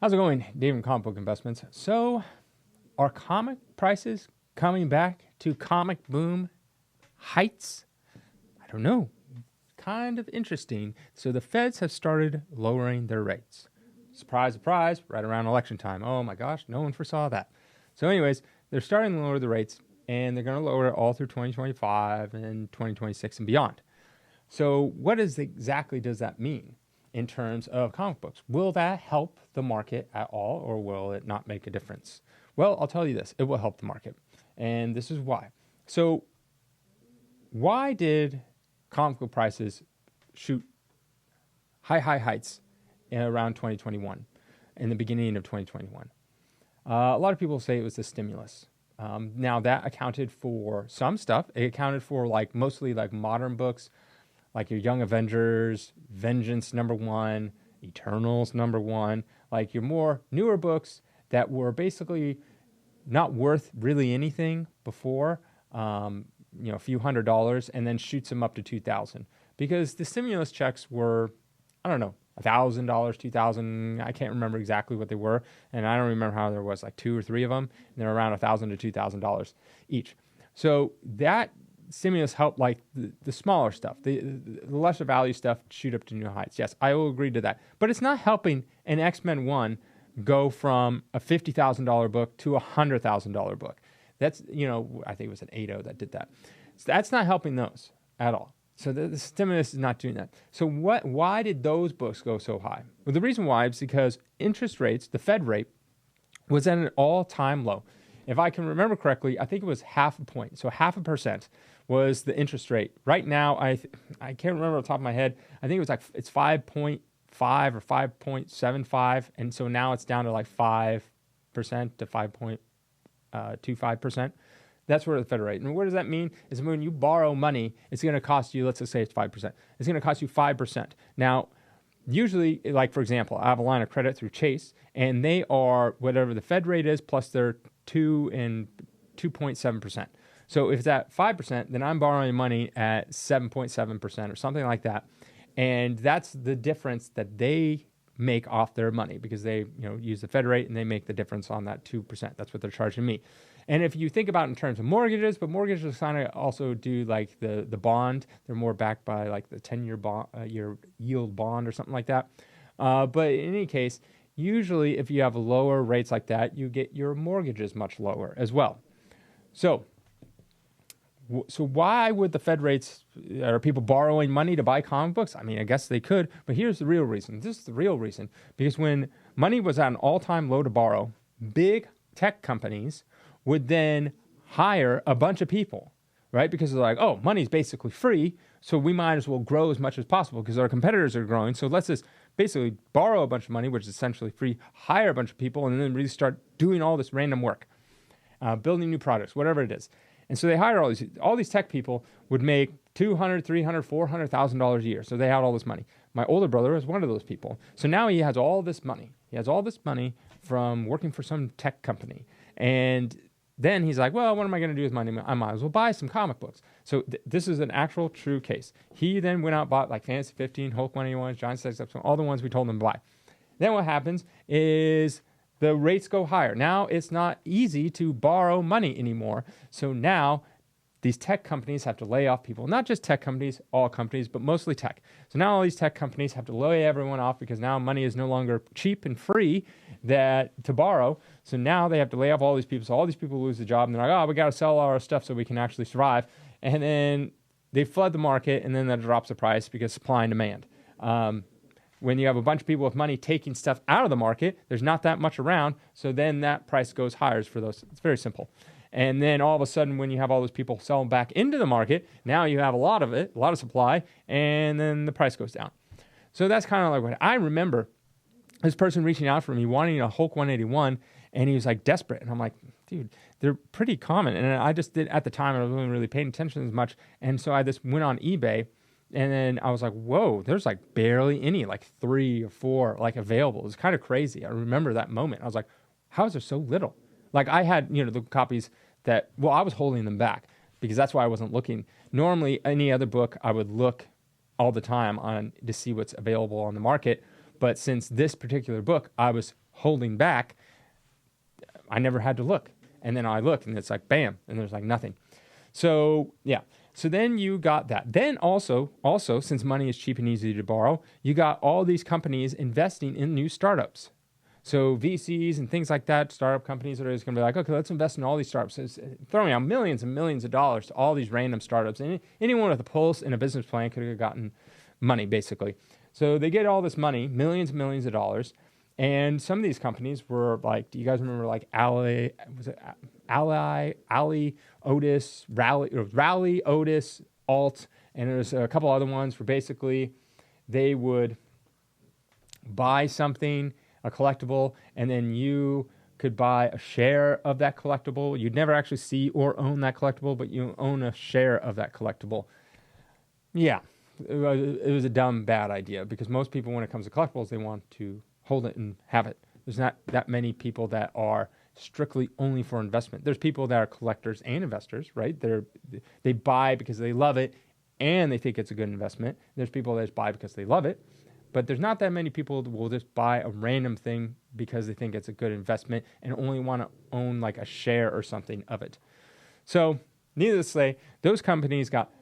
How's it going, David Comic Book Investments? So, are comic prices coming back to comic boom heights? I don't know. Kind of interesting. So the feds have started lowering their rates. Surprise, surprise, right around election time. Oh my gosh, no one foresaw that. So anyways, they're starting to lower the rates, and they're going to lower it all through 2025 and 2026 and beyond. So what exactly does that mean in terms of comic books? Will that help the market at all, or will it not make a difference? Well, I'll tell you this. It will help the market, and this is why. So why did comic book prices shoot high heights around 2021, in the beginning of 2021? A lot of people say it was the stimulus. Now that accounted for some stuff. It accounted for mostly modern books, like your Young Avengers, Vengeance #1, Eternals #1, like your more newer books that were basically not worth really anything before, a few $100s, and then shoots them up to $2,000 because the stimulus checks were, I don't know, $1,000, $2,000. I can't remember exactly what they were, and I don't remember how there was 2 or 3 of them, and they're around $1,000 to $2,000 each. So that stimulus helped the smaller stuff, the lesser value stuff shoot up to new heights. Yes, I will agree to that, but it's not helping an X-Men 1 go from a $50,000 book to a $100,000 book. That's, I think it was an 8.0 that did that. So that's not helping those at all. So the stimulus is not doing that. So why did those books go so high? Well, the reason why is because interest rates, the Fed rate, was at an all-time low. If I can remember correctly, I think it was 0.5 point. So 0.5% was the interest rate. Right now, I can't remember off the top of my head. I think it was it's 5.5 or 5.75, and so now it's down to 5% to 5.25%. That's where the Fed rate. And what does that mean? Is when you borrow money, it's going to cost you, let's just say it's 5%. It's going to cost you 5%. Now, usually, for example, I have a line of credit through Chase, and they are whatever the Fed rate is plus their 2 and 2.7%. So if it's at 5%, then I'm borrowing money at 7.7% or something like that. And that's the difference that they make off their money because they use the Fed rate and they make the difference on that 2%. That's what they're charging me. And if you think about it in terms of mortgages, but mortgages kind of also do the bond. They're more backed by the 10-year bond, year yield bond or something like that. But in any case, usually if you have lower rates like that, you get your mortgages much lower as well. So why would the Fed rates, are people borrowing money to buy comic books? I mean, I guess they could, but here's the real reason. This is the real reason. Because when money was at an all-time low to borrow, big tech companies would then hire a bunch of people, right? Because they're like, oh, money's basically free, so we might as well grow as much as possible because our competitors are growing. So let's just basically borrow a bunch of money, which is essentially free, hire a bunch of people, and then really start doing all this random work, building new products, whatever it is. And so they hire all these tech people would make $200,000, $300,000, $400,000 a year. So they had all this money. My older brother is one of those people. So now he has all this money. He has all this money from working for some tech company. And then he's like, well, what am I going to do with money? I might as well buy some comic books. So this is an actual true case. He then went out and bought Fantasy 15, Hulk 181, Giant Size Episode, all the ones we told him to buy. Then what happens is the rates go higher. Now it's not easy to borrow money anymore. So now these tech companies have to lay off people. Not just tech companies, all companies, but mostly tech. So now all these tech companies have to lay everyone off because now money is no longer cheap and free to borrow. So now they have to lay off all these people. So all these people lose the job, and they're like, oh, we got to sell all our stuff so we can actually survive. And then they flood the market, and then that drops the price because supply and demand. When you have a bunch of people with money taking stuff out of the market, there's not that much around, so then that price goes higher for those. It's very simple. And then all of a sudden, when you have all those people selling back into the market, now you have a lot of it, a lot of supply, and then the price goes down. So that's kind of what I remember this person reaching out for me, wanting a Hulk 181, and he was desperate. And I'm like, dude, they're pretty common. And I just did, at the time, I wasn't really paying attention as much. And so I just went on eBay. And then I was like, whoa, there's barely any, 3 or 4 available. It's kind of crazy. I remember that moment. I was like, how is there so little? I had, the copies that, I was holding them back because that's why I wasn't looking. Normally, any other book, I would look all the time to see what's available on the market. But since this particular book, I was holding back, I never had to look. And then I look and it's like, bam, and there's like nothing. So yeah. So then you got that. Then also, since money is cheap and easy to borrow, you got all these companies investing in new startups. So VCs and things like that, startup companies are just going to be like, okay, let's invest in all these startups. It's throwing out millions and millions of dollars to all these random startups. And anyone with a pulse and a business plan could have gotten money, basically. So they get all this money, millions and millions of dollars. And some of these companies were like, do you guys remember like Ally, Otis, Rally, Otis, Alt, and there's a couple other ones where basically they would buy something, a collectible, and then you could buy a share of that collectible. You'd never actually see or own that collectible, but you own a share of that collectible. Yeah, it was a dumb, bad idea because most people, when it comes to collectibles, they want to hold it and have it. There's not that many people that are strictly only for investment. There's people that are collectors and investors, right? They buy because they love it and they think it's a good investment. There's people that just buy because they love it. But there's not that many people that will just buy a random thing because they think it's a good investment and only want to own like a share or something of it. So needless to say, those companies got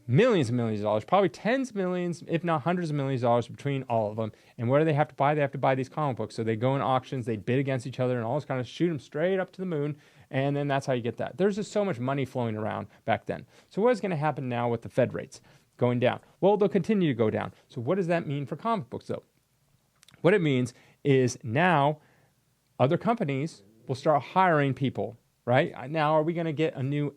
millions and millions of dollars, probably tens of millions, if not hundreds of millions of dollars between all of them. And what do they have to buy? They have to buy these comic books. So they go in auctions, they bid against each other and all this kind of shoot them straight up to the moon. And then that's how you get that. There's just so much money flowing around back then. So what is going to happen now with the Fed rates going down? Well, they'll continue to go down. So what does that mean for comic books though? What it means is now other companies will start hiring people, right? Now, are we going to get a new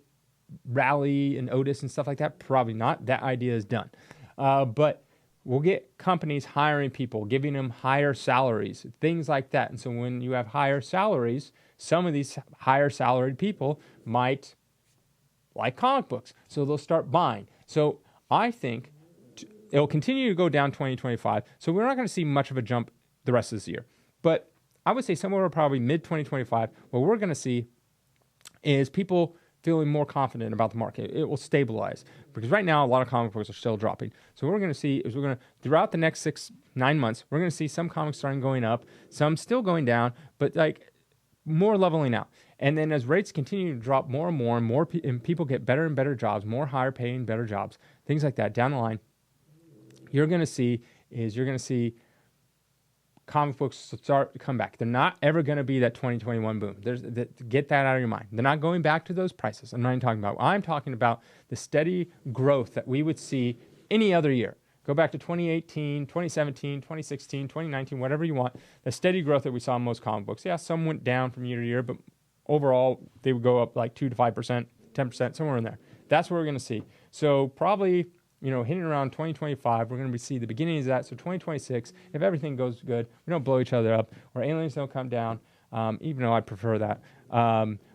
Rally and Otis and stuff like that? Probably not. That idea is done. But we'll get companies hiring people, giving them higher salaries, things like that. And so when you have higher salaries, some of these higher salaried people might like comic books. So they'll start buying. So I think it'll continue to go down 2025. So we're not going to see much of a jump the rest of this year. But I would say somewhere probably mid-2025, what we're going to see is people feeling more confident about the market. It will stabilize because right now a lot of comic books are still dropping. So what we're going to see is throughout the next 6-9 months, we're going to see some comics starting going up, some still going down, but like more leveling out. And then as rates continue to drop more and more and people get better and better jobs, more higher paying, better jobs, things like that down the line, you're going to see comic books start to come back. They're not ever going to be that 2021 boom. Get that out of your mind. They're not going back to those prices. I'm not even talking about. I'm talking about the steady growth that we would see any other year. Go back to 2018, 2017, 2016, 2019, whatever you want. The steady growth that we saw in most comic books. Yeah, some went down from year to year, but overall they would go up like 2 to 5%, 10%, somewhere in there. That's what we're going to see. So probably, hitting around 2025, we're going to see the beginnings of that. So 2026, if everything goes good, we don't blow each other up, or aliens don't come down, even though I prefer that.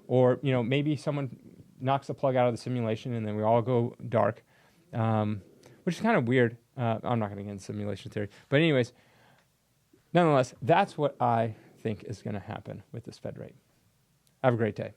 Or, maybe someone knocks the plug out of the simulation and then we all go dark, which is kind of weird. I'm not going to get into simulation theory. But anyways, nonetheless, that's what I think is going to happen with this Fed rate. Have a great day.